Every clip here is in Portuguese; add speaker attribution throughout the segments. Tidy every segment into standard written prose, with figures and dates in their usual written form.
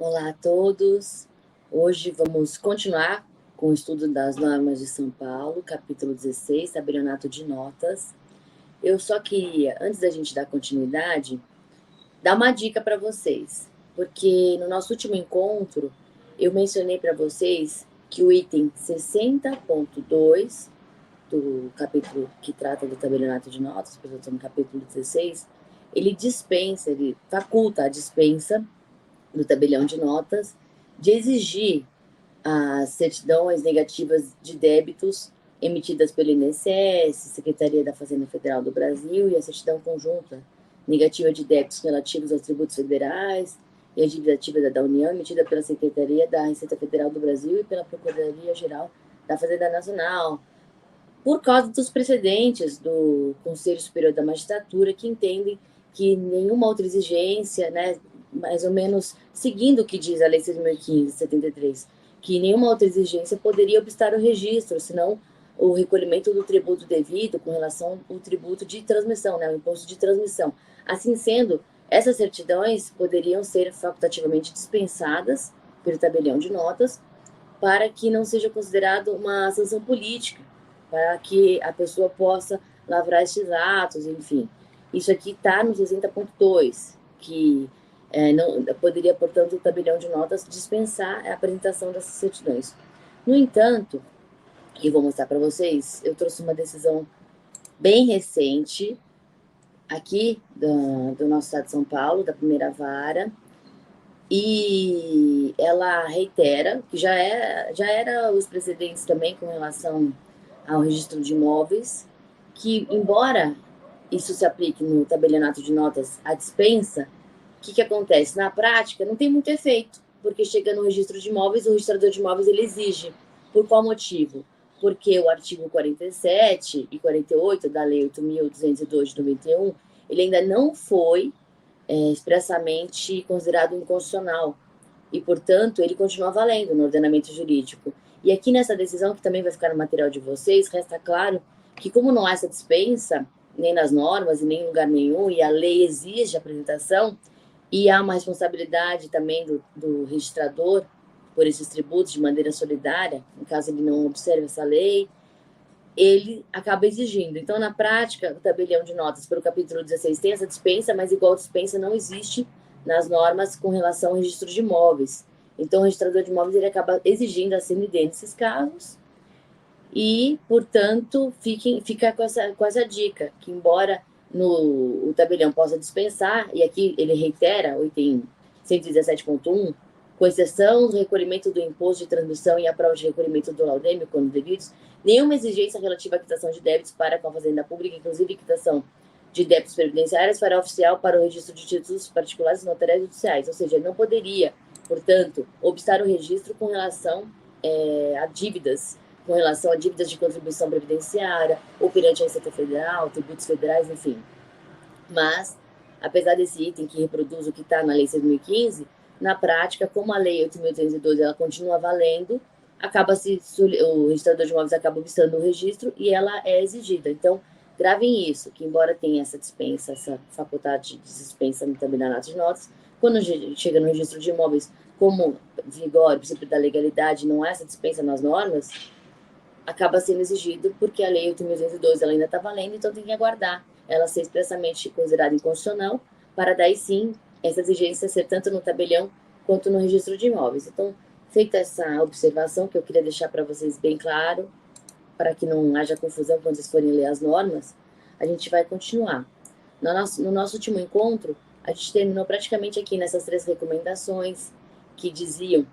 Speaker 1: Olá a todos. Hoje vamos continuar com o estudo das normas de São Paulo, capítulo 16, tabelionato de notas. Eu só queria, antes da gente dar continuidade, dar uma dica para vocês, porque no nosso último encontro eu mencionei para vocês que o item 60.2 do capítulo que trata do tabelionato de notas, porque eu estou no capítulo 16, ele faculta a dispensa do tabelião de notas de exigir as certidões negativas de débitos emitidas pelo INSS, Secretaria da Fazenda Federal do Brasil, e a certidão conjunta negativa de débitos relativos aos tributos federais e a dívida ativa da União, emitida pela Secretaria da Receita Federal do Brasil e pela Procuradoria-Geral da Fazenda Nacional, por causa dos precedentes do Conselho Superior da Magistratura, que entendem que nenhuma outra exigência, né, mais ou menos seguindo o que diz a Lei 6.015/73, que nenhuma outra exigência poderia obstar o registro, senão o recolhimento do tributo devido com relação ao tributo de transmissão, né, o imposto de transmissão. Assim sendo, essas certidões poderiam ser facultativamente dispensadas pelo tabelião de notas para que não seja considerado uma sanção política, para que a pessoa possa lavrar estes atos, enfim. Isso aqui está no 60.2, que não poderia, portanto, o tabelião de notas dispensar a apresentação dessas certidões. No entanto, e vou mostrar para vocês, eu trouxe uma decisão bem recente aqui do nosso estado de São Paulo, da primeira vara, e ela reitera que já era os precedentes também com relação ao registro de imóveis, que embora isso se aplique no tabelionato de notas à dispensa, o que acontece? Na prática, não tem muito efeito, porque chega no registro de imóveis, o registrador de imóveis ele exige. Por qual motivo? Porque o artigo 47 e 48 da Lei 8.202 de 91, ele ainda não foi expressamente considerado inconstitucional e, portanto, ele continua valendo no ordenamento jurídico. E aqui nessa decisão, que também vai ficar no material de vocês, resta claro que, como não há essa dispensa, nem nas normas e nem em lugar nenhum, e a lei exige a apresentação, e há uma responsabilidade também do registrador por esses tributos de maneira solidária, no caso ele não observe essa lei, ele acaba exigindo. Então, na prática, o tabelião de notas pelo capítulo 16 tem essa dispensa, mas igual dispensa não existe nas normas com relação ao registro de imóveis. Então, o registrador de imóveis ele acaba exigindo a CND nesses casos e, portanto, fica com essa dica, que embora o tabelião possa dispensar, e aqui ele reitera o item 117.1, com exceção do recolhimento do imposto de transmissão e a prova de recolhimento do laudêmio, quando devidos, nenhuma exigência relativa à quitação de débitos para com a Fazenda Pública, inclusive quitação de débitos previdenciários, fará oficial para o registro de títulos particulares notariais judiciais. Ou seja, não poderia, portanto, obstar o registro com relação a dívidas, com relação a dívidas de contribuição previdenciária, ou perante a Receita Federal, tributos federais, enfim. Mas, apesar desse item que reproduz o que está na Lei 6.015, na prática, como a Lei 8.312 ela continua valendo, o registrador de imóveis acaba obstando o registro e ela é exigida. Então, gravem isso, que embora tenha essa dispensa, essa faculdade de dispensa no tabelionato de notas, quando chega no registro de imóveis, como vigora o princípio da legalidade, não há essa dispensa nas normas, acaba sendo exigido porque a Lei 8.202 ela ainda está valendo, então tem que aguardar ela ser expressamente considerada inconstitucional para daí sim essa exigência ser tanto no tabelião quanto no registro de imóveis. Então, feita essa observação que eu queria deixar para vocês bem claro, para que não haja confusão quando vocês forem ler as normas, a gente vai continuar. No nosso último encontro, a gente terminou praticamente aqui nessas 3 recomendações que diziam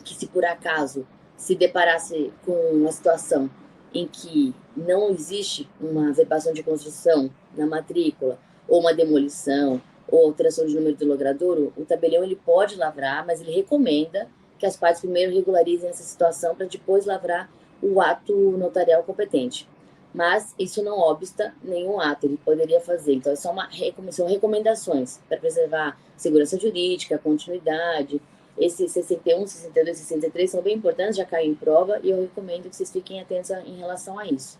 Speaker 1: que se por acaso se deparasse com uma situação em que não existe uma verbação de construção na matrícula, ou uma demolição, ou alteração de número do logradouro, o tabelião ele pode lavrar, mas ele recomenda que as partes primeiro regularizem essa situação para depois lavrar o ato notarial competente. Mas isso não obsta nenhum ato, ele poderia fazer. Então, são recomendações para preservar segurança jurídica, continuidade. Esses 61, 62, 63 são bem importantes, já caiu em prova, e eu recomendo que vocês fiquem atentos em relação a isso.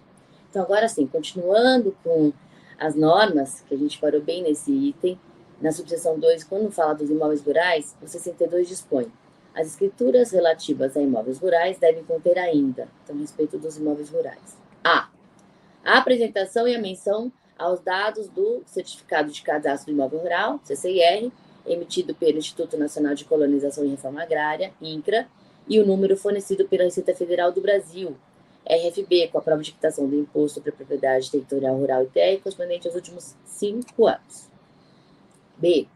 Speaker 1: Então, agora sim, continuando com as normas, que a gente parou bem nesse item, na subseção 2, quando fala dos imóveis rurais, o 62 dispõe: as escrituras relativas a imóveis rurais devem conter ainda, então, a respeito dos imóveis rurais, a apresentação e a menção aos dados do Certificado de Cadastro do Imóvel Rural, CCIR, emitido pelo Instituto Nacional de Colonização e Reforma Agrária, INCRA, e o número fornecido pela Receita Federal do Brasil, RFB, com a prova de quitação do Imposto sobre a Propriedade Territorial Rural e TR, correspondente aos últimos 5 anos. B.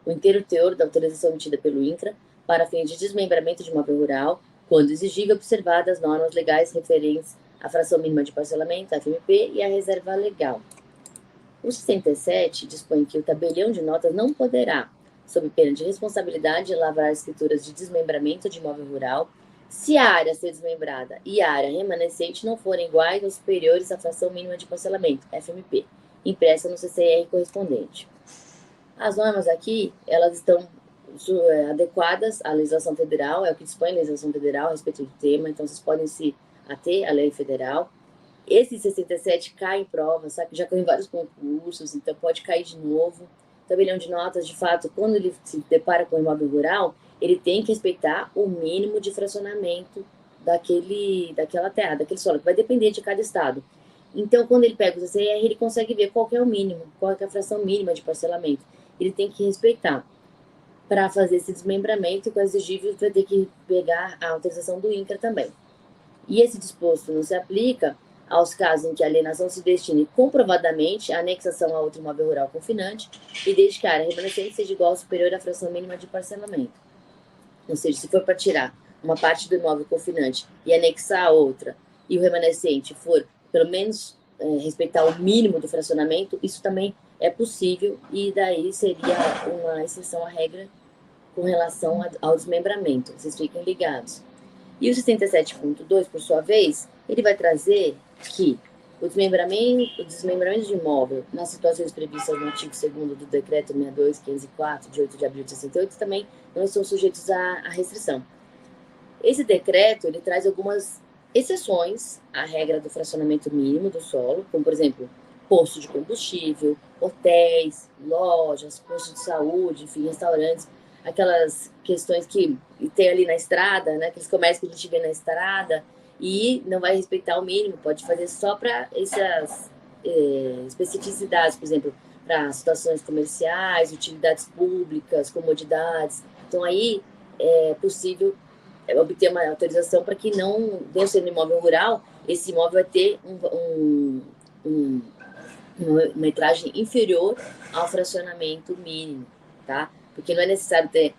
Speaker 1: O inteiro teor da autorização emitida pelo INCRA para fins de desmembramento de imóvel rural, quando exigível, observadas as normas legais referentes à fração mínima de parcelamento, a FMP, e à reserva legal. O 67 dispõe que o tabelião de notas não poderá, sob pena de responsabilidade, lavrar escrituras de desmembramento de imóvel rural se a área a ser desmembrada e a área remanescente não forem iguais ou superiores à fração mínima de parcelamento, FMP, impressa no CCR correspondente. As normas aqui, elas estão adequadas à legislação federal, é o que dispõe a legislação federal a respeito do tema, então vocês podem se ater à lei federal. Esse 67 cai em prova, sabe? Já caiu em vários concursos, então pode cair de novo. Tabelião de notas, de fato, quando ele se depara com o imóvel rural, ele tem que respeitar o mínimo de fracionamento daquela terra, daquele solo, que vai depender de cada estado. Então, quando ele pega o CCR, ele consegue ver qual é o mínimo, qual é a fração mínima de parcelamento. Ele tem que respeitar. Para fazer esse desmembramento, com exigível, vai ter que pegar a autorização do INCRA também. E esse disposto não se aplica aos casos em que a alienação se destine comprovadamente à anexação a outro imóvel rural confinante e desde que a área remanescente seja igual ou superior à fração mínima de parcelamento. Ou seja, se for para tirar uma parte do imóvel confinante e anexar a outra e o remanescente for, pelo menos, respeitar o mínimo do fracionamento, isso também é possível e daí seria uma exceção à regra com relação ao desmembramento. Vocês fiquem ligados. E o 67.2, por sua vez, ele vai trazer que o desmembramento de imóvel nas situações previstas no artigo 2º do Decreto 62.504, de 8 de abril de 68, também não estão sujeitos à restrição. Esse decreto, ele traz algumas exceções à regra do fracionamento mínimo do solo, como, por exemplo, posto de combustível, hotéis, lojas, postos de saúde, enfim, restaurantes, aquelas questões que tem ali na estrada, né, aqueles comércios que a gente vê na estrada, e não vai respeitar o mínimo, pode fazer só para essas especificidades, por exemplo, para situações comerciais, utilidades públicas, comodidades. Então, aí é possível obter uma autorização para que não, dentro sendo imóvel rural, esse imóvel vai ter uma metragem inferior ao fracionamento mínimo, tá? Porque não é necessário ter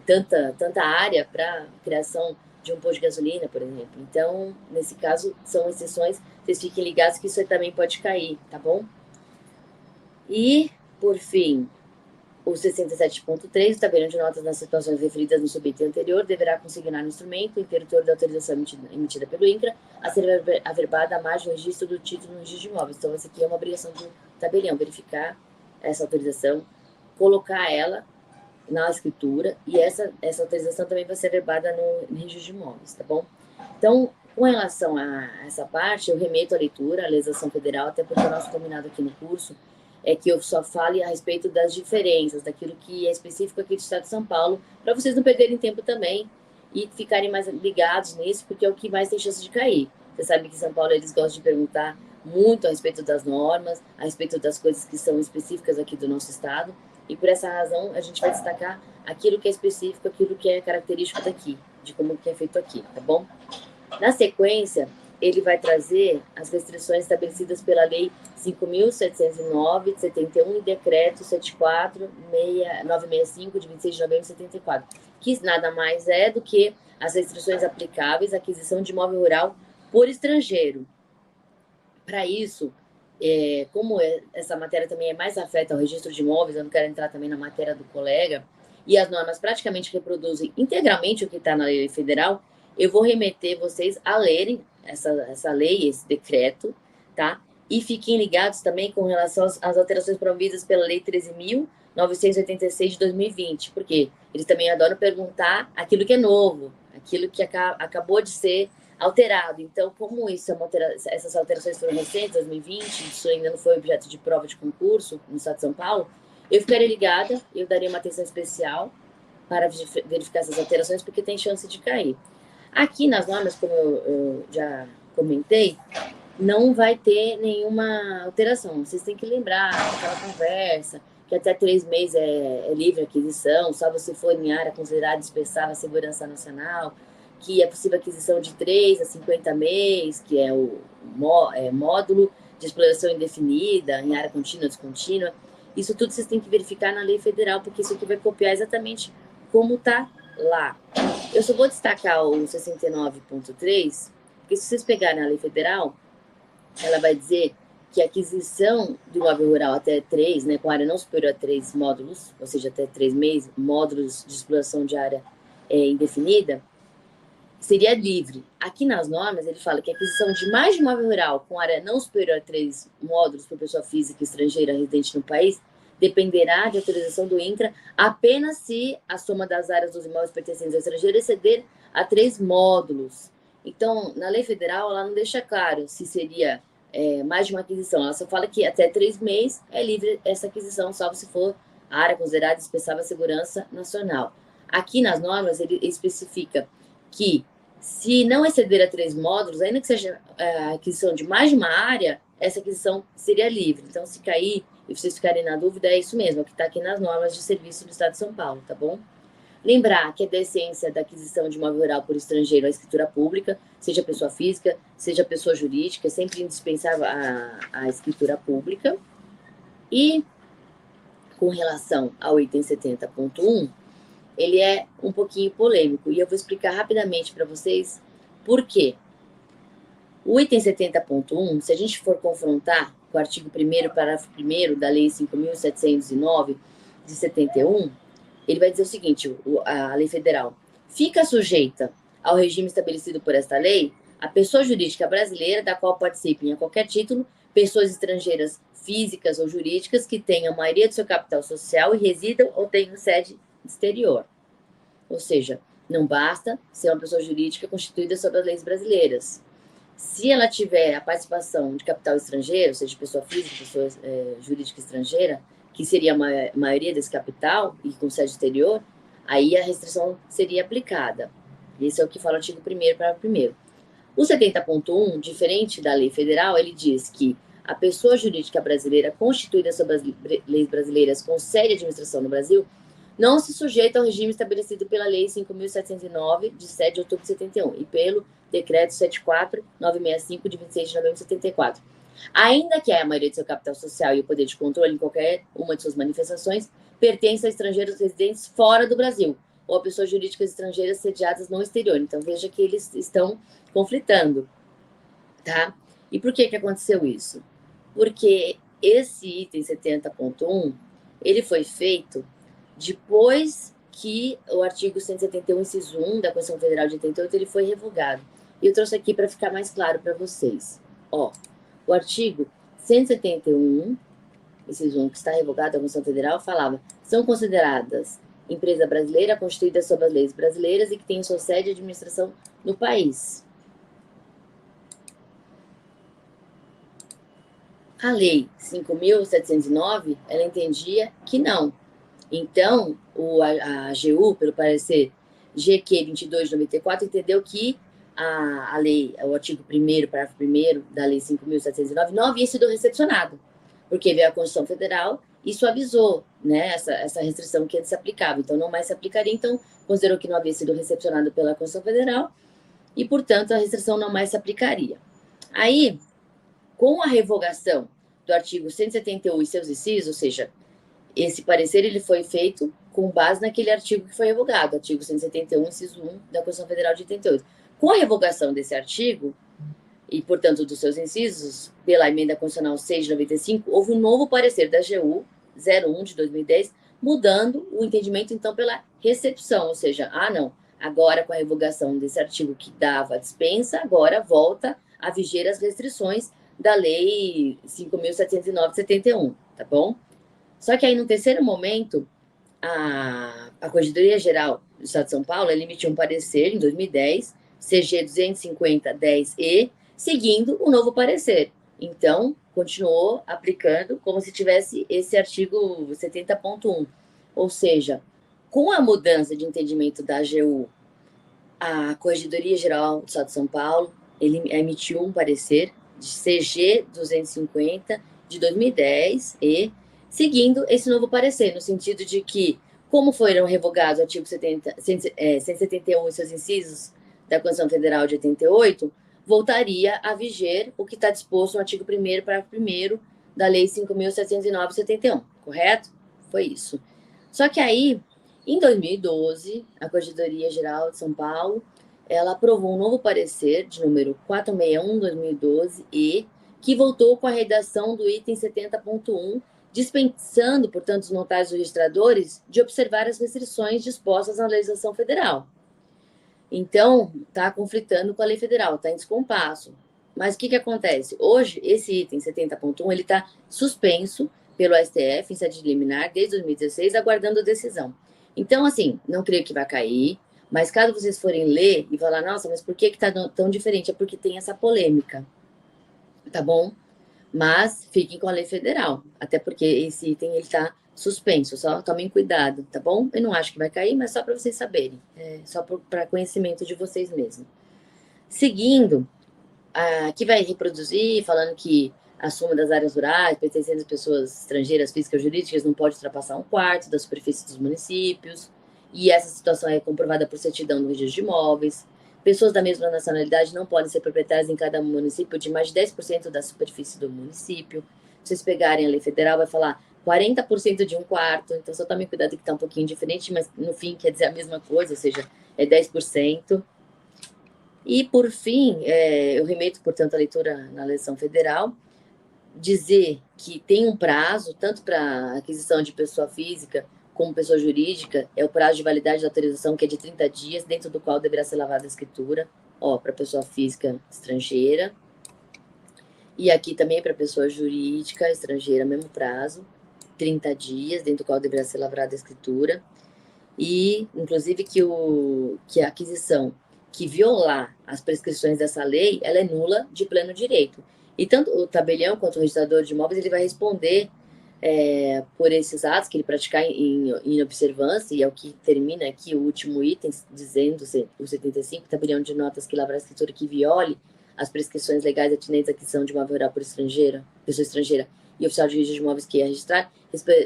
Speaker 1: tanta área para criação de um posto de gasolina, por exemplo. Então, nesse caso, são exceções, vocês fiquem ligados que isso também pode cair, tá bom? E, por fim, o 67.3, o tabelião de notas nas situações referidas no subitem anterior, deverá consignar no instrumento o inteiro teor da autorização emitida pelo INCRA a ser averbada à margem do registro do título no registro de imóveis. Então, essa aqui é uma obrigação do tabelião, verificar essa autorização, colocar ela na escritura, e essa autorização também vai ser averbada no registro de imóveis, tá bom? Então, com relação a essa parte, eu remeto à leitura, à legislação federal, até porque o nosso combinado aqui no curso é que eu só fale a respeito das diferenças, daquilo que é específico aqui do Estado de São Paulo, para vocês não perderem tempo também e ficarem mais ligados nisso, porque é o que mais tem chance de cair. Você sabe que em São Paulo eles gostam de perguntar muito a respeito das normas, a respeito das coisas que são específicas aqui do nosso estado, e por essa razão a gente vai destacar aquilo que é específico, aquilo que é característico daqui, de como que é feito aqui, tá bom? Na sequência, ele vai trazer as restrições estabelecidas pela Lei 5.709, de 71, e Decreto 74965, de 26 de novembro de 74, que nada mais é do que as restrições aplicáveis à aquisição de imóvel rural por estrangeiro. Para isso, como essa matéria também é mais afeta ao registro de imóveis, eu não quero entrar também na matéria do colega, e as normas praticamente reproduzem integralmente o que está na lei federal, eu vou remeter vocês a lerem essa lei, esse decreto, tá? E fiquem ligados também com relação às alterações promovidas pela Lei 13.986 de 2020, porque eles também adoram perguntar aquilo que é novo, aquilo que acabou de ser alterado. Então, como essas alterações foram recentes, 2020, isso ainda não foi objeto de prova de concurso no Estado de São Paulo, Eu ficaria ligada, eu daria uma atenção especial para verificar essas alterações, porque tem chance de cair. Aqui nas normas, como eu já comentei, não vai ter nenhuma alteração. Vocês têm que lembrar aquela conversa, que até 3 meses é livre aquisição, só se for em área considerada dispensável à segurança nacional, que é possível aquisição de 3 a 50 meses, que é o módulo de exploração indefinida, em área contínua, descontínua. Isso tudo vocês têm que verificar na lei federal, porque isso aqui vai copiar exatamente como está lá. Eu só vou destacar o 69.3, porque se vocês pegarem a lei federal, ela vai dizer que a aquisição do imóvel rural até 3, né, com área não superior a 3 módulos, ou seja, até 3 meses, módulos de exploração de área indefinida, seria livre. Aqui nas normas, ele fala que a aquisição de mais de imóvel rural com área não superior a 3 módulos por pessoa física estrangeira residente no país dependerá de autorização do INCRA apenas se a soma das áreas dos imóveis pertencentes ao estrangeiro exceder a 3 módulos. Então, na lei federal, ela não deixa claro se seria mais de uma aquisição. Ela só fala que até 3 meses é livre essa aquisição, salvo se for a área considerada dispensável à segurança nacional. Aqui nas normas, ele especifica que se não exceder a 3 módulos, ainda que seja a aquisição de mais de uma área, essa aquisição seria livre. Então, se cair e vocês ficarem na dúvida, é isso mesmo, é o que está aqui nas normas de serviço do Estado de São Paulo, tá bom? Lembrar que a decência da aquisição de imóvel rural por estrangeiro é escritura pública, seja pessoa física, seja pessoa jurídica, é sempre indispensável a escritura pública. E com relação ao item 70.1, ele é um pouquinho polêmico, e eu vou explicar rapidamente para vocês por quê. O item 70.1, se a gente for confrontar com o artigo 1º, parágrafo 1º da Lei 5.709, de 71, ele vai dizer o seguinte, a lei federal: fica sujeita ao regime estabelecido por esta lei a pessoa jurídica brasileira da qual participem a qualquer título pessoas estrangeiras físicas ou jurídicas que tenham a maioria do seu capital social e residam ou tenham sede exterior. Ou seja, não basta ser uma pessoa jurídica constituída sob as leis brasileiras. Se ela tiver a participação de capital estrangeiro, seja pessoa física, pessoa jurídica estrangeira, que seria a maioria desse capital e com sede exterior, aí a restrição seria aplicada. Esse é o que fala o artigo 1º, parágrafo 1º. O 70.1, diferente da lei federal, ele diz que a pessoa jurídica brasileira constituída sob as leis brasileiras com sede de administração no Brasil não se sujeita ao regime estabelecido pela Lei 5.709, de 7 de outubro de 71, e pelo Decreto 74.965, de 26 de novembro de 74. Ainda que a maioria de seu capital social e o poder de controle em qualquer uma de suas manifestações pertença a estrangeiros residentes fora do Brasil, ou a pessoas jurídicas estrangeiras sediadas no exterior. Então, veja que eles estão conflitando, tá? E por que aconteceu isso? Porque esse item 70.1, ele foi feito depois que o artigo 171, inciso 1 da Constituição Federal de 88, ele foi revogado. E eu trouxe aqui para ficar mais claro para vocês. Ó, o artigo 171, inciso 1, que está revogado da Constituição Federal, falava: são consideradas empresa brasileira constituída sob as leis brasileiras e que tem sua sede de administração no país. A Lei 5.709, ela entendia que não. Então, a AGU, pelo parecer GQ 22 de 94, entendeu que a lei, o artigo 1º, parágrafo 1º da Lei 5.709 não havia sido recepcionado, porque veio a Constituição Federal e suavizou, né, essa restrição que antes se aplicava. Então, não mais se aplicaria. Então, considerou que não havia sido recepcionado pela Constituição Federal e, portanto, a restrição não mais se aplicaria. Aí, com a revogação do artigo 171 e seus incisos, ou seja, esse parecer ele foi feito com base naquele artigo que foi revogado, artigo 171, inciso 1 da Constituição Federal de 88. Com a revogação desse artigo, e, portanto, dos seus incisos, pela Emenda Constitucional 6 de 95, houve um novo parecer da AGU 01 de 2010, mudando o entendimento, então, pela recepção, ou seja, não, agora com a revogação desse artigo que dava dispensa, agora volta a viger as restrições da Lei 5.709 de 71, tá bom? Só que aí, no terceiro momento, a Corregedoria Geral do Estado de São Paulo emitiu um parecer, em 2010, CG 250-10E, seguindo o novo parecer. Então, continuou aplicando como se tivesse esse artigo 70.1. Ou seja, com a mudança de entendimento da AGU, a Corregedoria Geral do Estado de São Paulo, ele emitiu um parecer de CG 250 de 2010 e seguindo esse novo parecer, no sentido de que, como foram revogados o artigo 171 e seus incisos da Constituição Federal de 88, voltaria a viger o que está disposto no artigo 1º, parágrafo 1º da Lei 5.709 de 71, correto? Foi isso. Só que aí, em 2012, a Corregedoria Geral de São Paulo, ela aprovou um novo parecer de número 461/2012 e que voltou com a redação do item 70.1, dispensando, portanto, os notários registradores de observar as restrições dispostas na legislação federal. Então, está conflitando com a lei federal, está em descompasso. Mas o que acontece? Hoje, esse item 70.1, ele está suspenso pelo STF em sede liminar desde 2016, aguardando a decisão. Então, assim, não creio que vai cair, mas caso vocês forem ler e falar, nossa, mas por que está tão diferente? É porque tem essa polêmica, tá bom? Mas fiquem com a lei federal, até porque esse item ele está suspenso, só tomem cuidado, tá bom? Eu não acho que vai cair, mas só para vocês saberem, só para conhecimento de vocês mesmos. Seguindo, aqui vai reproduzir, falando que a soma das áreas rurais pertencendo às pessoas estrangeiras, físicas ou jurídicas não pode ultrapassar 1/4 da superfície dos municípios, e essa situação é comprovada por certidão no registro de imóveis. Pessoas da mesma nacionalidade não podem ser proprietárias em cada município de mais de 10% da superfície do município. Se vocês pegarem a lei federal, vai falar 40% de 1/4, então só tomem cuidado que está um pouquinho diferente, mas no fim quer dizer a mesma coisa, ou seja, é 10%. E, por fim, eu remeto, portanto, a leitura na legislação federal, dizer que tem um prazo, tanto para aquisição de pessoa física como pessoa jurídica, é o prazo de validade da autorização, que é de 30 dias, dentro do qual deverá ser lavada a escritura, para pessoa física estrangeira. E aqui também para pessoa jurídica estrangeira, mesmo prazo, 30 dias, dentro do qual deverá ser lavrada a escritura. E, inclusive, que a aquisição que violar as prescrições dessa lei, ela é nula de pleno direito. E tanto o tabelião quanto o registrador de imóveis, ele vai responder por esses atos que ele praticar em observância, e é o que termina aqui o último item, dizendo, o 75, tabelião de notas que lavrar a escritura que viole as prescrições legais atinentes à aquisição de imóvel rural por pessoa estrangeira e oficial de registro de imóveis que ia registrar,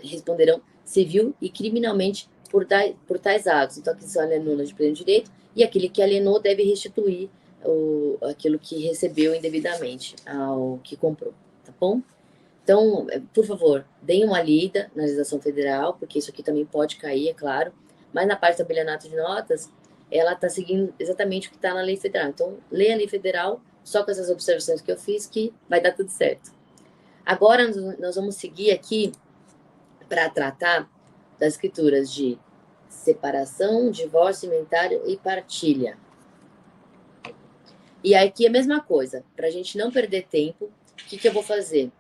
Speaker 1: responderão civil e criminalmente por tais atos. Então, a aquisição é nula de pleno direito, e aquele que alienou deve restituir aquilo que recebeu indevidamente ao que comprou, tá bom? Então, por favor, deem uma lida na legislação federal, porque isso aqui também pode cair, é claro, mas na parte do tabelionato de notas, ela está seguindo exatamente o que está na lei federal. Então, leia a lei federal, só com essas observações que eu fiz, que vai dar tudo certo. Agora, nós vamos seguir aqui para tratar das escrituras de separação, divórcio, inventário e partilha. E aqui é a mesma coisa, para a gente não perder tempo, o que eu vou fazer?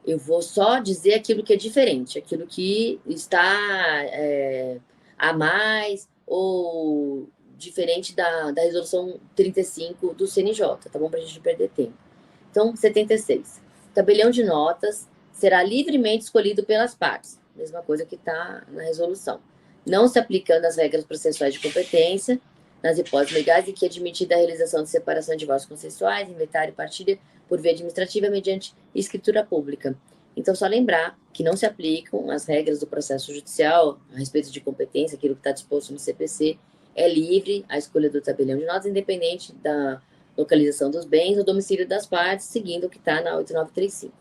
Speaker 1: Eu vou só dizer aquilo que é diferente, aquilo que está a mais ou diferente da resolução 35 do CNJ, tá bom? Para a gente não perder tempo. Então, 76. O tabelião de notas será livremente escolhido pelas partes, mesma coisa que está na resolução, não se aplicando as regras processuais de competência, nas hipóteses legais em que é admitida a realização de separação de divórcios consensuais, inventário e partilha por via administrativa mediante escritura pública. Então, só lembrar que não se aplicam as regras do processo judicial a respeito de competência, aquilo que está disposto no CPC, é livre a escolha do tabelião de notas, independente da localização dos bens ou domicílio das partes, seguindo o que está na 8935.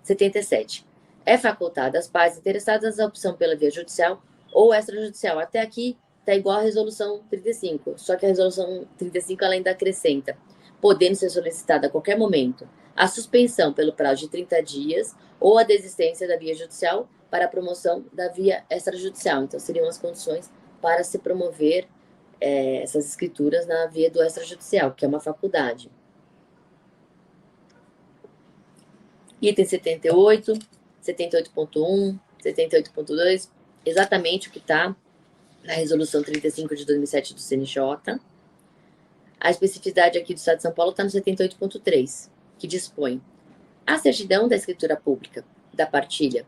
Speaker 1: 77. É facultada às partes interessadas a opção pela via judicial ou extrajudicial. Até aqui está igual à resolução 35, só que a resolução 35 ela ainda acrescenta, podendo ser solicitada a qualquer momento a suspensão pelo prazo de 30 dias ou a desistência da via judicial para a promoção da via extrajudicial. Então, seriam as condições para se promover essas escrituras na via do extrajudicial, que é uma faculdade. Item 78, 78.1, 78.2, exatamente o que está na resolução 35 de 2007 do CNJ. A especificidade aqui do Estado de São Paulo está no 78.3, que dispõe: A certidão da escritura pública da partilha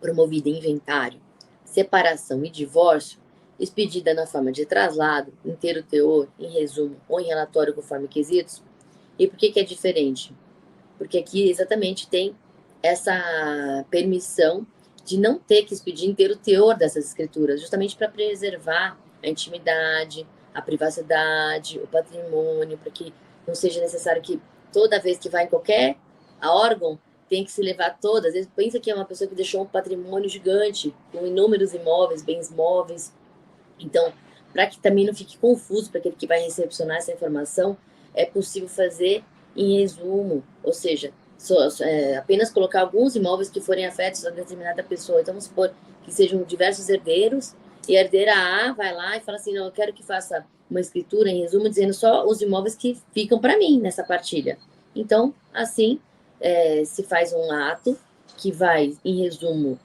Speaker 1: promovida em inventário, separação e divórcio, expedida na forma de traslado, inteiro teor, em resumo ou em relatório conforme quesitos. E por que é diferente? Porque aqui exatamente tem essa permissão de não ter que expedir inteiro teor dessas escrituras, justamente para preservar a intimidade, a privacidade, o patrimônio, para que não seja necessário que toda vez que vai em qualquer órgão tem que se levar todas. Às vezes pensa que é uma pessoa que deixou um patrimônio gigante, com inúmeros imóveis, bens móveis. Então, para que também não fique confuso para aquele que vai recepcionar essa informação, é possível fazer em resumo, ou seja, apenas colocar alguns imóveis que forem afetos a determinada pessoa. Então, vamos supor que sejam diversos herdeiros, e a herdeira A vai lá e fala assim, não, eu quero que faça uma escritura em resumo, dizendo só os imóveis que ficam para mim nessa partilha. Então, assim, se faz um ato que vai, em resumo,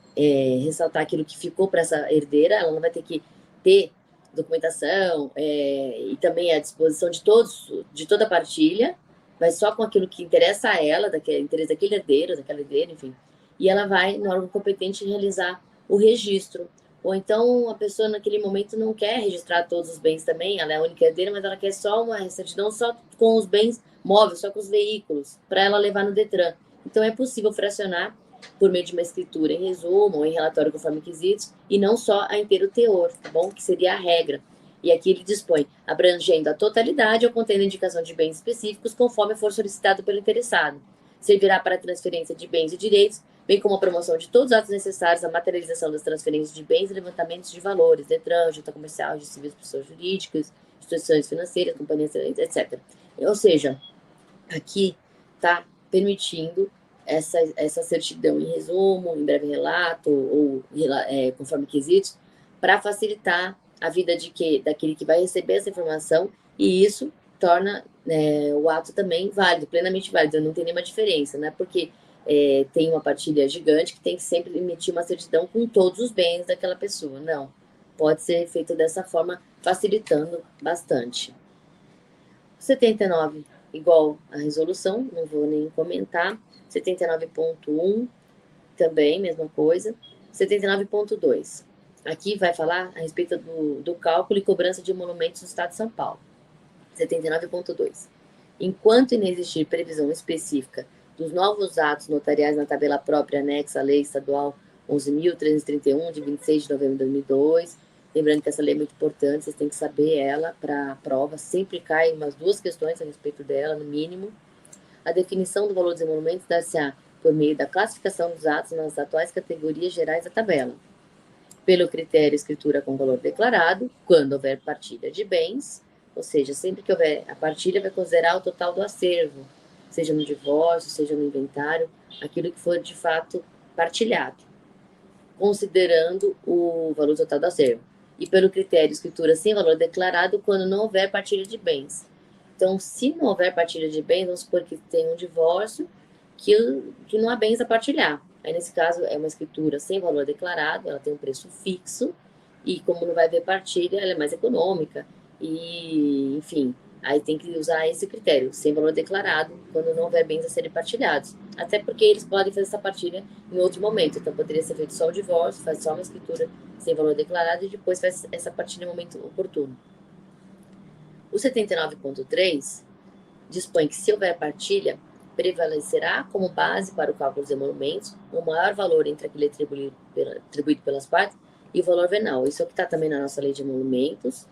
Speaker 1: ressaltar aquilo que ficou para essa herdeira, ela não vai ter que ter documentação e também à disposição de todos, de toda a partilha, mas só com aquilo que interessa a ela, interesse daquele herdeiro, daquela herdeira, enfim. E ela vai, no órgão competente, realizar o registro. Ou então a pessoa naquele momento não quer registrar todos os bens também, ela é a única herdeira, mas ela quer só uma certidão só com os bens móveis, só com os veículos, para ela levar no Detran. Então é possível fracionar por meio de uma escritura em resumo ou em relatório conforme quesitos, e não só a inteiro teor, tá bom? Que seria a regra. E aqui ele dispõe, abrangendo a totalidade ou contendo indicação de bens específicos conforme for solicitado pelo interessado. Servirá para a transferência de bens e direitos, bem como a promoção de todos os atos necessários à materialização das transferências de bens e levantamentos de valores, Detran, junta comercial, de civis, pessoas jurídicas, instituições financeiras, companhias, etc. Ou seja, aqui está permitindo essa certidão em resumo, em breve relato ou conforme quesitos, para facilitar a vida daquele que vai receber essa informação, e isso torna o ato também válido, plenamente válido, não tem nenhuma diferença, né? Porque tem uma partilha gigante que tem que sempre emitir uma certidão com todos os bens daquela pessoa. Não, pode ser feito dessa forma, facilitando bastante. 79, igual a resolução, não vou nem comentar. 79.1, também, mesma coisa. 79.2, aqui vai falar a respeito do cálculo e cobrança de emolumentos do Estado de São Paulo. 79.2, enquanto inexistir previsão específica dos novos atos notariais na tabela própria anexa à Lei Estadual 11.331, de 26 de novembro de 2002, lembrando que essa lei é muito importante, vocês têm que saber ela para a prova, sempre caem umas 2 questões a respeito dela, no mínimo. A definição do valor dos emolumentos dar-se-á por meio da classificação dos atos nas atuais categorias gerais da tabela, pelo critério escritura com valor declarado, quando houver partilha de bens, ou seja, sempre que houver a partilha, vai considerar o total do acervo, seja no divórcio, seja no inventário, aquilo que for de fato partilhado, considerando o valor total do acervo. E pelo critério escritura sem valor declarado, quando não houver partilha de bens. Então, se não houver partilha de bens, vamos supor que tem um divórcio, que não há bens a partilhar. Aí, nesse caso, é uma escritura sem valor declarado, ela tem um preço fixo, e como não vai haver partilha, ela é mais econômica. E, enfim, aí tem que usar esse critério, sem valor declarado, quando não houver bens a serem partilhados. Até porque eles podem fazer essa partilha em outro momento. Então, poderia ser feito só o divórcio, faz só uma escritura sem valor declarado e depois faz essa partilha no momento oportuno. O 79.3 dispõe que, se houver partilha, prevalecerá como base para o cálculo dos emolumentos o maior valor entre aquele atribuído pelas partes e o valor venal. Isso é o que está também na nossa lei de emolumentos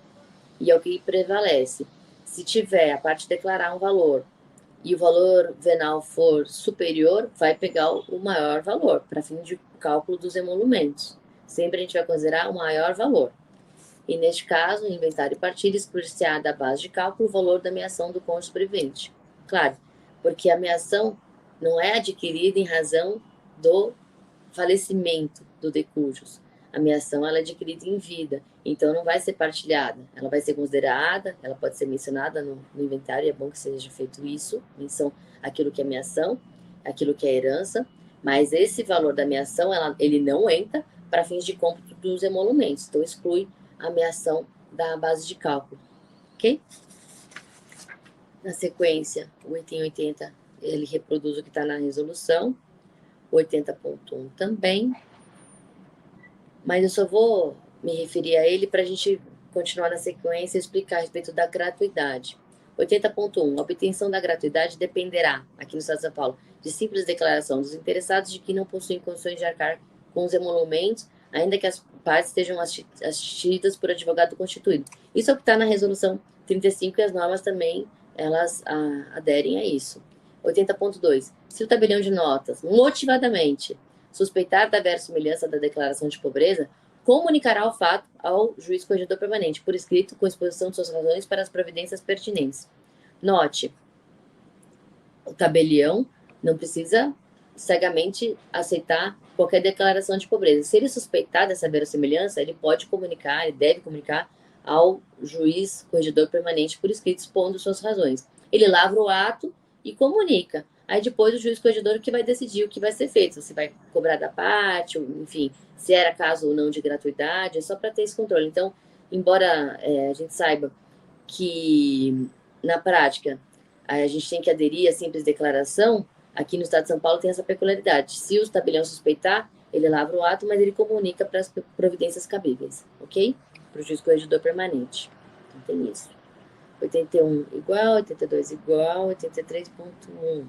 Speaker 1: e é o que prevalece. Se tiver a parte declarar um valor e o valor venal for superior, vai pegar o maior valor para fim de cálculo dos emolumentos. Sempre a gente vai considerar o maior valor. E, neste caso, o inventário e partilha excluir-se-á da base de cálculo o valor da ameação do cônjuge sobrevivente. Claro, porque a ameação não é adquirida em razão do falecimento do decujus. A ameação ela é adquirida em vida, então não vai ser partilhada. Ela vai ser considerada, ela pode ser mencionada no inventário, é bom que seja feito isso, menção aquilo que é ameação, aquilo que é herança, mas esse valor da ameação, ele não entra para fins de cômputo dos emolumentos, então exclui a ameação da base de cálculo, ok? Na sequência, o item 80 ele reproduz o que está na resolução. 80.1 também. Mas eu só vou me referir a ele para a gente continuar na sequência e explicar a respeito da gratuidade. 80.1. A obtenção da gratuidade dependerá, aqui no Estado de São Paulo, de simples declaração dos interessados de que não possuem condições de arcar com os emolumentos, ainda que as partes estejam assistidas por advogado constituído. Isso é o que está na resolução 35 e as normas também, elas aderem a isso. 80.2. Se o tabelião de notas, motivadamente, suspeitar da verossimilhança da declaração de pobreza, comunicará o fato ao juiz corregedor permanente, por escrito, com exposição de suas razões para as providências pertinentes. Note, o tabelião não precisa cegamente aceitar qualquer declaração de pobreza. Se ele suspeitar dessa verossimilhança, ele pode comunicar, ele deve comunicar ao juiz corregedor permanente por escrito, expondo suas razões. Ele lavra o ato e comunica. Aí depois o juiz corregedor que vai decidir o que vai ser feito, se vai cobrar da parte, enfim, se era caso ou não de gratuidade, é só para ter esse controle. Então, embora a gente saiba que, na prática, a gente tem que aderir à simples declaração, aqui no Estado de São Paulo tem essa peculiaridade. Se o tabelião suspeitar, ele lavra o ato, mas ele comunica para as providências cabíveis, ok? Para o juiz corregedor permanente. Então, tem isso. 81 igual, 82 igual, 83.1.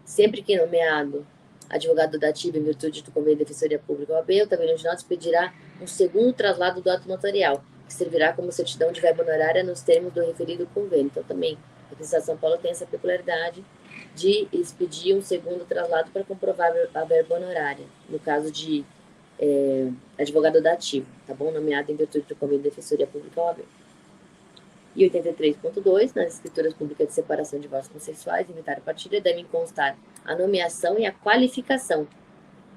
Speaker 1: Sempre que nomeado advogado dativo em virtude do convênio de defensoria pública OAB, o tabelião de notas pedirá um segundo traslado do ato notarial, que servirá como certidão de verba honorária nos termos do referido convênio. Então, também, a Estado de São Paulo tem essa peculiaridade de expedir um segundo traslado para comprovar a verba honorária, no caso de advogado dativo, tá bom? Nomeado em virtude do convênio de defensoria pública OAB. E 83.2, nas escrituras públicas de separação de divórcios consensuais, inventário e partilha, devem constar a nomeação e a qualificação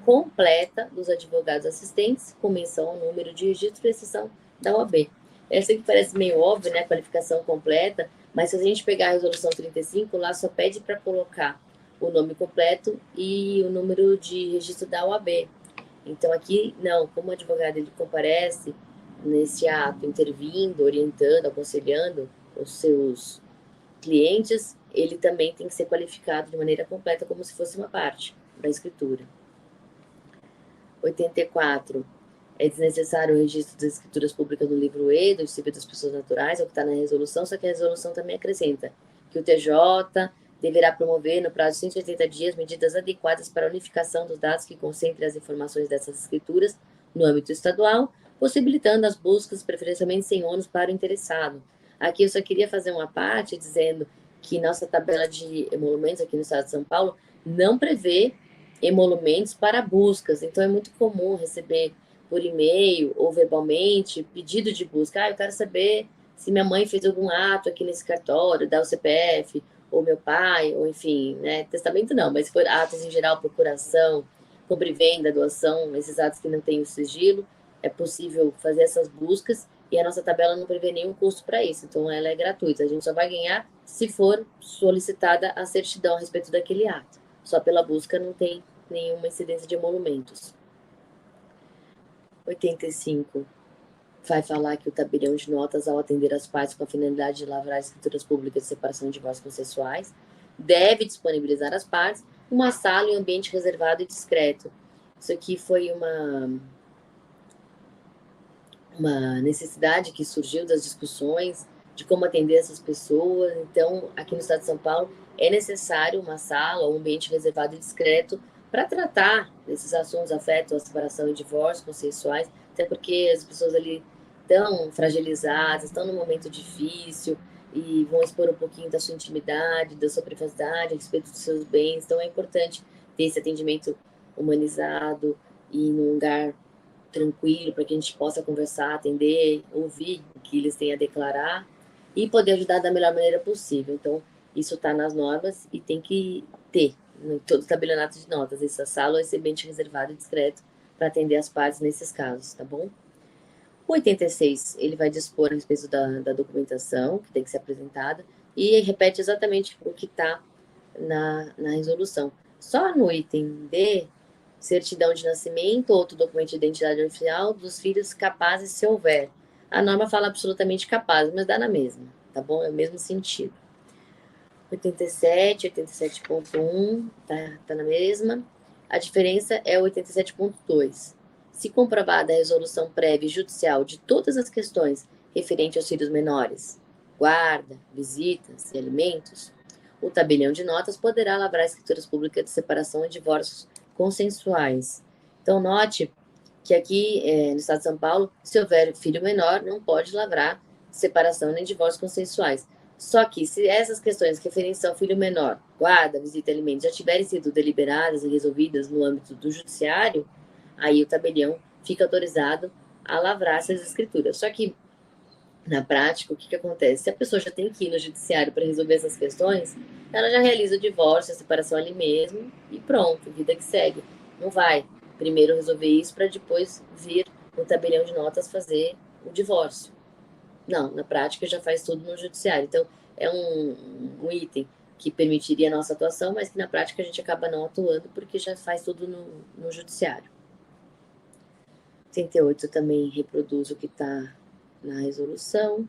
Speaker 1: completa dos advogados assistentes, com menção ao número de registro e exceção da OAB. Essa aqui parece meio óbvio, né, a qualificação completa, mas se a gente pegar a resolução 35, lá só pede para colocar o nome completo e o número de registro da OAB. Então aqui, não, como o advogado ele comparece nesse ato, intervindo, orientando, aconselhando os seus clientes, ele também tem que ser qualificado de maneira completa, como se fosse uma parte da escritura. 84. É desnecessário o registro das escrituras públicas no livro E, do Civil das Pessoas Naturais, é o que está na resolução, só que a resolução também acrescenta que o TJ deverá promover, no prazo de 180 dias, medidas adequadas para a unificação dos dados que concentrem as informações dessas escrituras no âmbito estadual, possibilitando as buscas, preferencialmente sem ônus para o interessado. Aqui eu só queria fazer uma parte dizendo que nossa tabela de emolumentos aqui no Estado de São Paulo não prevê emolumentos para buscas, então é muito comum receber por e-mail ou verbalmente pedido de busca. Eu quero saber se minha mãe fez algum ato aqui nesse cartório, dá o CPF, ou meu pai, ou enfim, né, testamento não, mas se for atos em geral, procuração, compra e venda, doação, esses atos que não têm o sigilo, é possível fazer essas buscas e a nossa tabela não prevê nenhum custo para isso, então ela é gratuita. A gente só vai ganhar se for solicitada a certidão a respeito daquele ato. Só pela busca não tem nenhuma incidência de emolumentos. 85. Vai falar que o tabelião de notas, ao atender as partes com a finalidade de lavrar escrituras públicas de separação de divórcios consensuais, deve disponibilizar às partes uma sala em ambiente reservado e discreto. Isso aqui foi uma necessidade que surgiu das discussões de como atender essas pessoas. Então, aqui no Estado de São Paulo, é necessário uma sala ou um ambiente reservado e discreto para tratar desses assuntos afetos à separação e divórcio consensuais, até porque as pessoas ali estão fragilizadas, estão num momento difícil e vão expor um pouquinho da sua intimidade, da sua privacidade, a respeito dos seus bens. Então, é importante ter esse atendimento humanizado e num lugar tranquilo, para que a gente possa conversar, atender, ouvir o que eles têm a declarar e poder ajudar da melhor maneira possível. Então, isso está nas normas e tem que ter em todo o tabelionato de notas, essa sala ou esse ambiente reservado e discreto para atender as partes nesses casos, tá bom? O 86, ele vai dispor a respeito da documentação que tem que ser apresentada e repete exatamente o que está na resolução. Só no item D, certidão de nascimento, outro documento de identidade oficial dos filhos capazes, se houver. A norma fala absolutamente capaz, mas dá na mesma, tá bom? É o mesmo sentido. 87, 87.1, tá na mesma. A diferença é o 87.2. Se comprovada a resolução prévia e judicial de todas as questões referentes aos filhos menores, guarda, visitas e alimentos, o tabelião de notas poderá lavrar escrituras públicas de separação e divórcios consensuais. Então, note que aqui no estado de São Paulo, se houver filho menor, não pode lavrar separação nem divórcios consensuais. Só que se essas questões que referenciam ao filho menor, guarda, visita e alimentos, já tiverem sido deliberadas e resolvidas no âmbito do judiciário, aí o tabelião fica autorizado a lavrar essas escrituras. Só que, na prática, o que acontece? Se a pessoa já tem que ir no judiciário para resolver essas questões, ela já realiza o divórcio, a separação ali mesmo e pronto, vida que segue. Não vai primeiro resolver isso para depois vir no tabelião de notas fazer o divórcio. Não, na prática já faz tudo no judiciário. Então, é um item que permitiria a nossa atuação, mas que na prática a gente acaba não atuando porque já faz tudo no judiciário. 88 também reproduz o que está na resolução.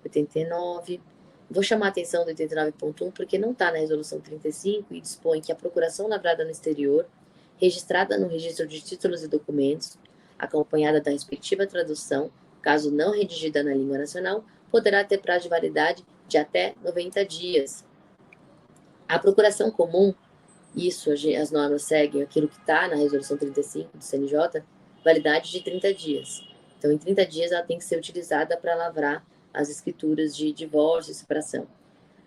Speaker 1: 89. Vou chamar a atenção do 89.1 porque não está na resolução 35 e dispõe que a procuração lavrada no exterior, registrada no registro de títulos e documentos, acompanhada da respectiva tradução, caso não redigida na língua nacional, poderá ter prazo de validade de até 90 dias. A procuração comum, isso as normas seguem aquilo que está na resolução 35 do CNJ, validade de 30 dias. Então, em 30 dias, ela tem que ser utilizada para lavrar as escrituras de divórcio e separação.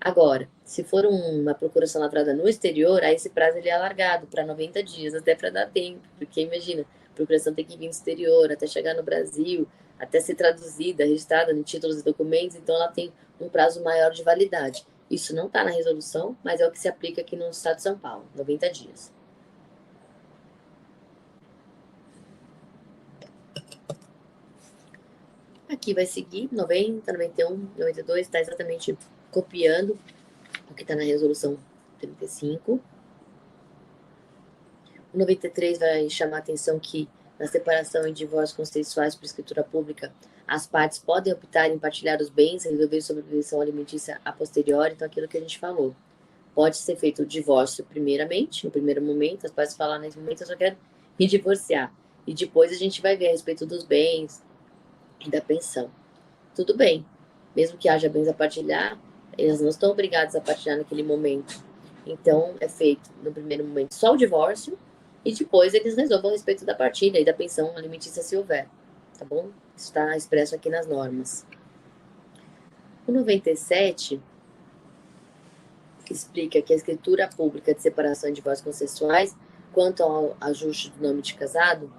Speaker 1: Agora, se for uma procuração lavrada no exterior, aí esse prazo ele é alargado para 90 dias, até para dar tempo, porque imagina, a procuração tem que vir do exterior, até chegar no Brasil, até ser traduzida, registrada em títulos e documentos, então ela tem um prazo maior de validade. Isso não está na resolução, mas é o que se aplica aqui no estado de São Paulo, 90 dias. Aqui vai seguir 90, 91, 92, está exatamente copiando o que está na resolução 35. O 93 vai chamar a atenção que na separação e divórcio consensuais por escritura pública, as partes podem optar em partilhar os bens e resolver sobre a pensão alimentícia a posteriori, então aquilo que a gente falou. Pode ser feito o divórcio primeiramente, no primeiro momento, as partes falam nesse momento eu só quero me divorciar. E depois a gente vai ver a respeito dos bens e da pensão. Tudo bem, mesmo que haja bens a partilhar, elas não estão obrigadas a partilhar naquele momento. Então, é feito no primeiro momento só o divórcio e depois eles resolvam a respeito da partilha e da pensão alimentícia se houver, tá bom? Isso está expresso aqui nas normas. O 97 explica que a escritura pública de separação e divórcio consensuais, quanto ao ajuste do nome de casado,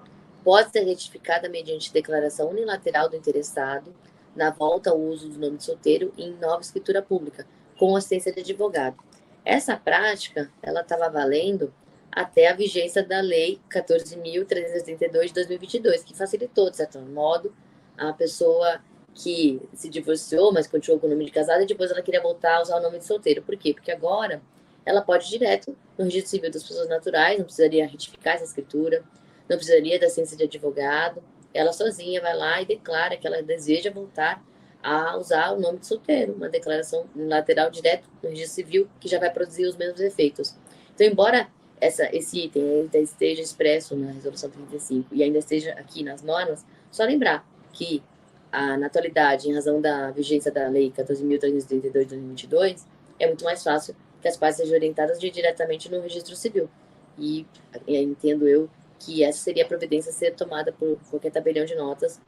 Speaker 1: pode ser retificada mediante declaração unilateral do interessado na volta ao uso do nome de solteiro em nova escritura pública, com assistência de advogado. Essa prática, ela estava valendo até a vigência da Lei 14.332 de 2022, que facilitou, de certo modo, a pessoa que se divorciou, mas continuou com o nome de casada, e depois ela queria voltar a usar o nome de solteiro. Por quê? Porque agora ela pode ir direto no registro civil das pessoas naturais, não precisaria retificar essa escritura, não precisaria da ciência de advogado, ela sozinha vai lá e declara que ela deseja voltar a usar o nome de solteiro, uma declaração lateral direto no registro civil, que já vai produzir os mesmos efeitos. Então, embora esse item ainda esteja expresso na resolução 35 e ainda esteja aqui nas normas, só lembrar que na atualidade, em razão da vigência da Lei 14.332 de 2022, é muito mais fácil que as partes sejam orientadas diretamente no registro civil. E entendo eu que essa seria a providência a ser tomada por qualquer tabelião de notas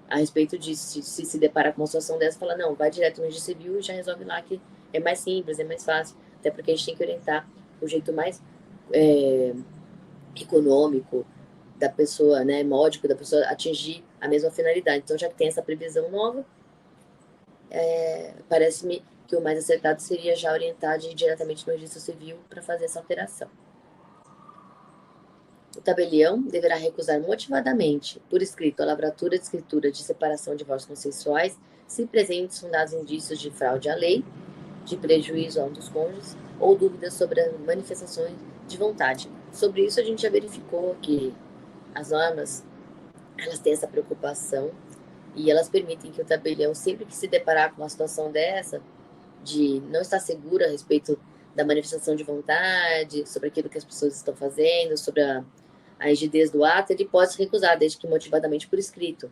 Speaker 1: a respeito disso. Se deparar com uma situação dessa, fala, não, vai direto no registro civil e já resolve lá, que é mais simples, é mais fácil, até porque a gente tem que orientar o jeito mais econômico da pessoa, né, módico da pessoa atingir a mesma finalidade. Então, já que tem essa previsão nova, parece-me que o mais acertado seria já orientar diretamente no registro civil para fazer essa alteração. O tabelião deverá recusar motivadamente, por escrito, a lavratura de escritura de separação de divórcios consensuais, se presentes fundados indícios de fraude à lei, de prejuízo a um dos cônjuges ou dúvidas sobre as manifestações de vontade. Sobre isso, a gente já verificou que as normas, elas têm essa preocupação e elas permitem que o tabelião, sempre que se deparar com uma situação dessa, de não estar seguro a respeito da manifestação de vontade, sobre aquilo que as pessoas estão fazendo, sobre a rigidez do ato, ele pode se recusar, desde que motivadamente por escrito.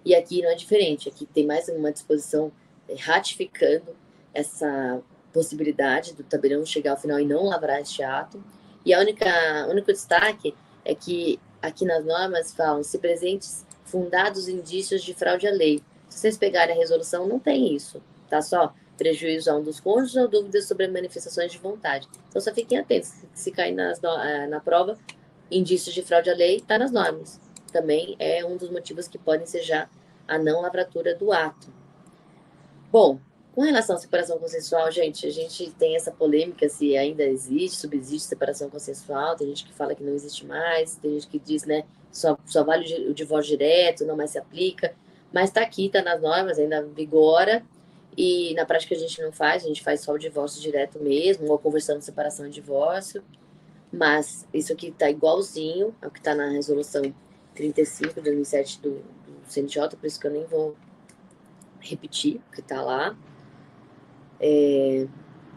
Speaker 1: E aqui não é diferente, aqui tem mais uma disposição ratificando essa possibilidade do tabelião chegar ao final e não lavrar este ato. E o único destaque é que aqui nas normas falam se presentes fundados indícios de fraude à lei. Se vocês pegarem a resolução, não tem isso, tá? Só prejuízo a um dos cônjuges ou dúvidas sobre manifestações de vontade. Então, só fiquem atentos. Se cair na prova, indícios de fraude à lei, está nas normas. Também é um dos motivos que podem ensejar a não lavratura do ato. Bom, com relação à separação consensual, gente, a gente tem essa polêmica se ainda existe, subsiste separação consensual, tem gente que fala que não existe mais, tem gente que diz, né, só vale o divórcio direto, não mais se aplica, mas está aqui, está nas normas, ainda vigora, e na prática a gente não faz, a gente faz só o divórcio direto mesmo, ou a conversão de separação e divórcio, mas isso aqui está igualzinho ao que está na resolução 35 de 2007 do CNJ, por isso que eu nem vou repetir o que está lá.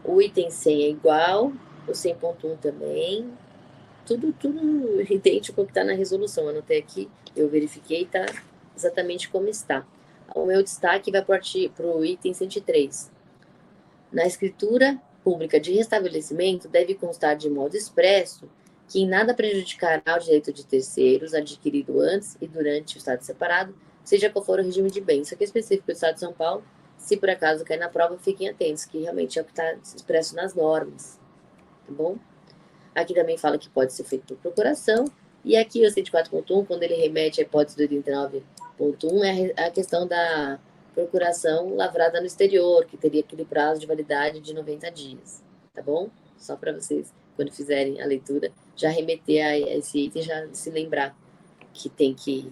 Speaker 1: O item 100 é igual, o 100.1 também, tudo idêntico ao que está na resolução. Eu anotei aqui, eu verifiquei, está exatamente como está. O meu destaque vai partir para o item 103. Na escritura pública de restabelecimento, deve constar de modo expresso que em nada prejudicará o direito de terceiros adquirido antes e durante o estado separado, seja qual for o regime de bens. Isso aqui é específico do estado de São Paulo. Se por acaso cair na prova, fiquem atentos, que realmente é o que está expresso nas normas. Tá bom? Aqui também fala que pode ser feito por procuração. E aqui o 104.1, quando ele remete à hipótese do 89.1, é a questão da procuração lavrada no exterior, que teria aquele prazo de validade de 90 dias. Tá bom? Só para vocês, quando fizerem a leitura, já remeter a esse item, já se lembrar que tem que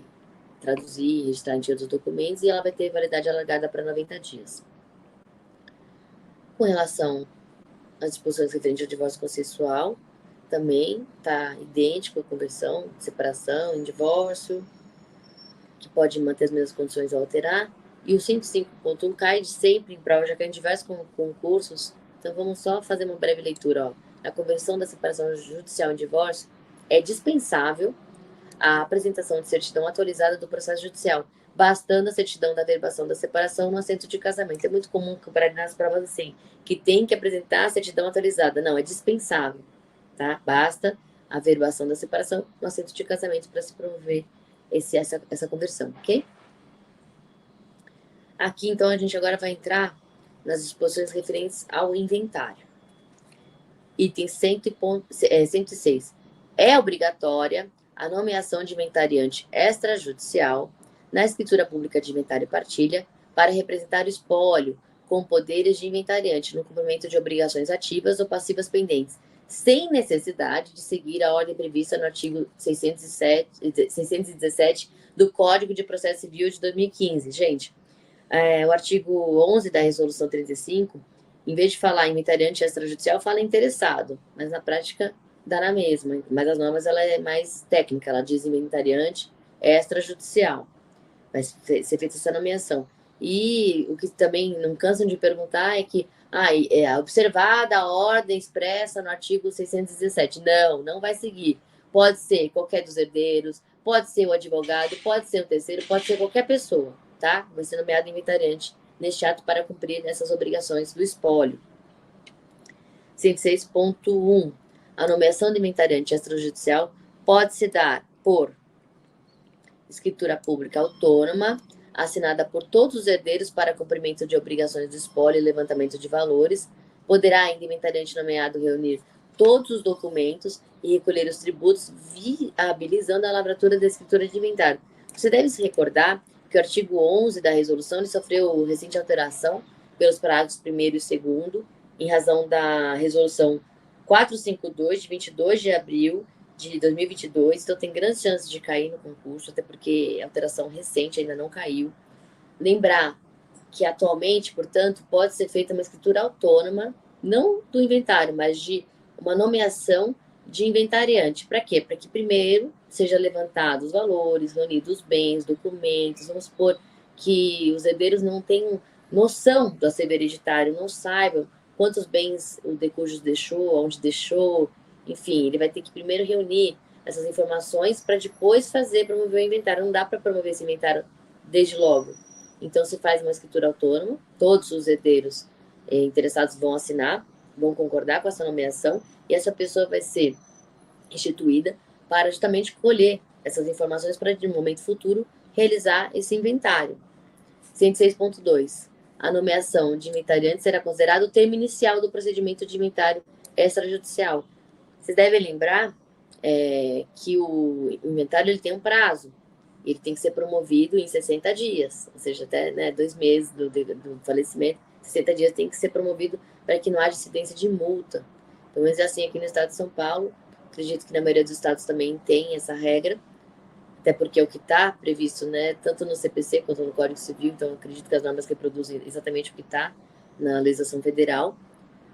Speaker 1: traduzir, registrar em outros documentos, e ela vai ter validade alargada para 90 dias. Com relação às disposições referentes ao divórcio consensual, também está idêntico à conversão, separação em divórcio, que pode manter as mesmas condições ou alterar. E o 105.1 cai sempre em prova, já cai em diversos concursos. Então, vamos só fazer uma breve leitura. Ó. A conversão da separação judicial em divórcio é dispensável a apresentação de certidão atualizada do processo judicial, bastando a certidão da averbação da separação no assento de casamento. É muito comum cobrar nas provas assim, que tem que apresentar a certidão atualizada. Não, é dispensável, tá? Basta a averbação da separação no assento de casamento para se promover essa conversão, ok? Aqui, então, a gente agora vai entrar nas disposições referentes ao inventário. Item 106. É obrigatória a nomeação de inventariante extrajudicial na escritura pública de inventário e partilha para representar o espólio com poderes de inventariante no cumprimento de obrigações ativas ou passivas pendentes, sem necessidade de seguir a ordem prevista no artigo 617 do Código de Processo Civil de 2015. Gente, o artigo 11 da Resolução 35, em vez de falar inventariante extrajudicial, fala interessado, mas na prática dá na mesma. Mas as normas ela é mais técnica, ela diz inventariante extrajudicial. Vai ser feita essa nomeação. E o que também não cansam de perguntar é que observada a ordem expressa no artigo 617. Não vai seguir. Pode ser qualquer dos herdeiros, pode ser o advogado, pode ser o terceiro, pode ser qualquer pessoa, tá? Vai ser nomeado inventariante neste ato para cumprir essas obrigações do espólio. 106.1. A nomeação de inventariante extrajudicial pode se dar por escritura pública autônoma, assinada por todos os herdeiros para cumprimento de obrigações de espólio e levantamento de valores. Poderá ainda inventariante nomeado reunir todos os documentos e recolher os tributos, viabilizando a lavratura da escritura de inventário. Você deve se recordar que o artigo 11 da resolução ele sofreu recente alteração pelos parágrafos 1º e 2º, em razão da resolução 452, de 22 de abril de 2022, então tem grandes chances de cair no concurso, até porque a alteração recente ainda não caiu. Lembrar que atualmente, portanto, pode ser feita uma escritura autônoma, não do inventário, mas de uma nomeação de inventariante. Para quê? Para que primeiro seja levantado os valores, reunidos os bens, documentos. Vamos supor que os herdeiros não tenham noção do acervo hereditário, não saibam quantos bens o de cujos deixou, onde deixou, enfim, ele vai ter que primeiro reunir essas informações para depois promover o inventário. Não dá para promover esse inventário desde logo. Então, se faz uma escritura autônoma, todos os herdeiros interessados vão assinar, vão concordar com essa nomeação, e essa pessoa vai ser instituída para justamente colher essas informações para, de um momento futuro, realizar esse inventário. 106.2. A nomeação de inventariante será considerado o termo inicial do procedimento de inventário extrajudicial. Vocês devem lembrar que o inventário ele tem um prazo. Ele tem que ser promovido em 60 dias, ou seja, até 2 meses do falecimento. 60 dias tem que ser promovido para que não haja incidência de multa. Pelo menos é assim aqui no estado de São Paulo. Acredito que na maioria dos estados também tem essa regra, até porque é o que está previsto, tanto no CPC quanto no Código Civil. Então, acredito que as normas reproduzem exatamente o que está na legislação federal.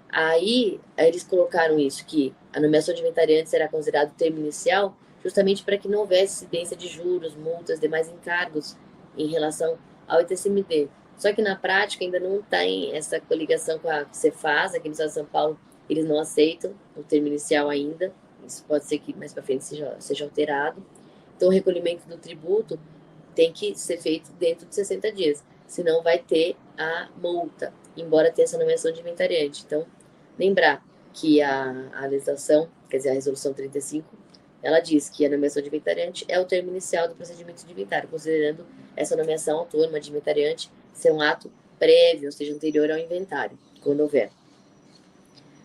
Speaker 1: Aí, eles colocaram isso, que a nomeação de inventariante será considerado termo inicial, justamente para que não houvesse incidência de juros, multas, demais encargos em relação ao ITCMD. Só que na prática ainda não tem essa coligação com a Cefaz, aqui no estado de São Paulo, eles não aceitam o termo inicial ainda. Isso pode ser que mais para frente seja alterado. Então, o recolhimento do tributo tem que ser feito dentro de 60 dias, senão vai ter a multa, embora tenha essa nomeação de inventariante. Então, lembrar que a legislação, quer dizer, a resolução 35, ela diz que a nomeação de inventariante é o termo inicial do procedimento de inventário, considerando essa nomeação autônoma de inventariante ser um ato prévio, ou seja, anterior ao inventário, quando houver.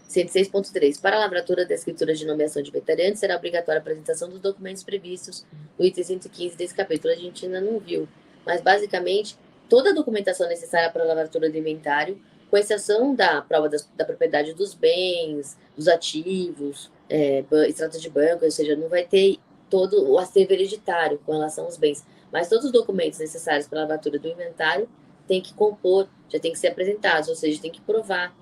Speaker 1: 106.3. Para a lavratura da escritura de nomeação de inventariante, será obrigatória a apresentação dos documentos previstos no item 115 desse capítulo. A gente ainda não viu, mas basicamente toda a documentação necessária para a lavratura do inventário, com exceção da prova da propriedade dos bens, dos ativos, extratos de banco, ou seja, não vai ter todo o acervo hereditário com relação aos bens, mas todos os documentos necessários para a lavratura do inventário tem que compor, já tem que ser apresentados, ou seja, tem que provar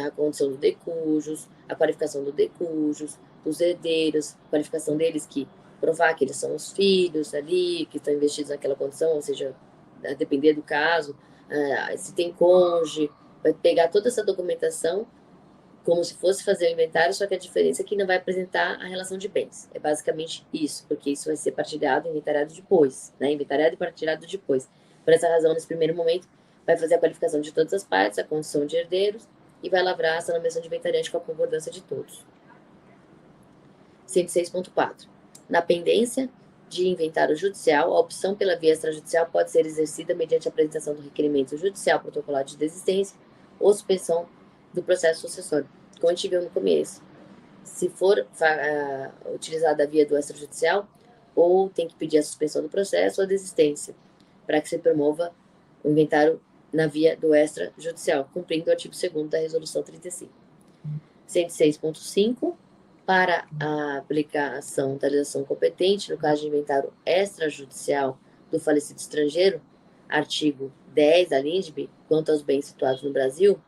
Speaker 1: a condição do decujus, a qualificação do decujus, dos herdeiros, a qualificação deles, que provar que eles são os filhos ali, que estão investidos naquela condição, ou seja, a depender do caso, se tem cônjuge, vai pegar toda essa documentação como se fosse fazer o inventário, só que a diferença é que não vai apresentar a relação de bens. É basicamente isso, porque isso vai ser partilhado e inventariado depois, inventariado e partilhado depois. Por essa razão, nesse primeiro momento, vai fazer a qualificação de todas as partes, a condição de herdeiros, e vai lavrar essa nomeação de inventariante com a concordância de todos. 106.4. Na pendência de inventário judicial, a opção pela via extrajudicial pode ser exercida mediante a apresentação do requerimento judicial protocolado de desistência ou suspensão do processo sucessório. Como a gente viu no começo, se for utilizada a via do extrajudicial, ou tem que pedir a suspensão do processo ou a desistência, para que se promova o inventário na via do extrajudicial, cumprindo o artigo 2º da Resolução 35. 106.5. Para a aplicação da legislação competente, no caso de inventário extrajudicial do falecido estrangeiro, artigo 10 da LINDB, quanto aos bens situados no Brasil,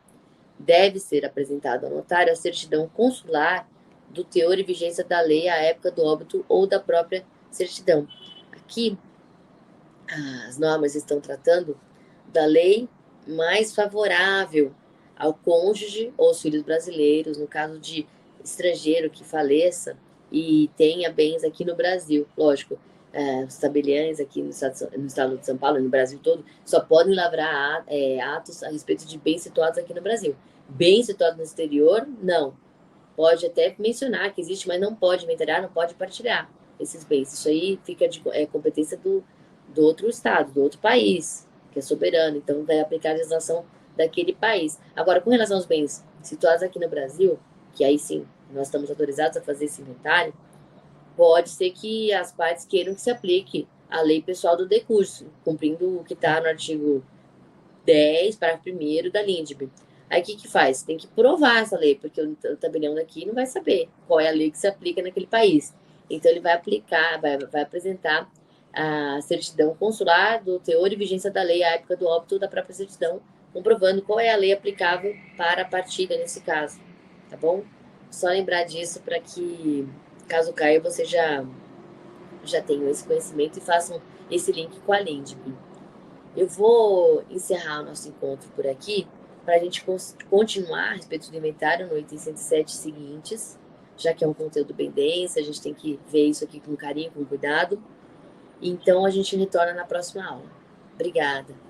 Speaker 1: deve ser apresentado ao notário a certidão consular do teor e vigência da lei à época do óbito ou da própria certidão. Aqui, as normas estão tratando da lei mais favorável ao cônjuge ou aos filhos brasileiros, no caso de estrangeiro que faleça e tenha bens aqui no Brasil. Lógico, os tabeliães aqui no estado de São Paulo e no Brasil todo só podem lavrar atos a respeito de bens situados aqui no Brasil. Bens situados no exterior, não. Pode até mencionar que existe, mas não pode inventariar, não pode partilhar esses bens. Isso aí fica de competência do outro estado, do outro país, que é soberano. Então, vai aplicar a legislação daquele país. Agora, com relação aos bens situados aqui no Brasil, que aí sim, nós estamos autorizados a fazer esse inventário, pode ser que as partes queiram que se aplique a lei pessoal do decurso, cumprindo o que está no artigo 10, parágrafo 1º da LINDB. Aí o que faz? Tem que provar essa lei, porque o tabelião daqui não vai saber qual é a lei que se aplica naquele país. Então, ele vai aplicar, vai apresentar a certidão consular do teor e vigência da lei à época do óbito da própria certidão, comprovando qual é a lei aplicável para a partilha nesse caso, tá bom? Só lembrar disso para que, caso caia, você já tenham esse conhecimento e façam esse link com a LINDB. Eu vou encerrar o nosso encontro por aqui para a gente continuar a respeito do inventário no item 107 seguintes, já que é um conteúdo bem denso, a gente tem que ver isso aqui com carinho, com cuidado. Então, a gente retorna na próxima aula. Obrigada.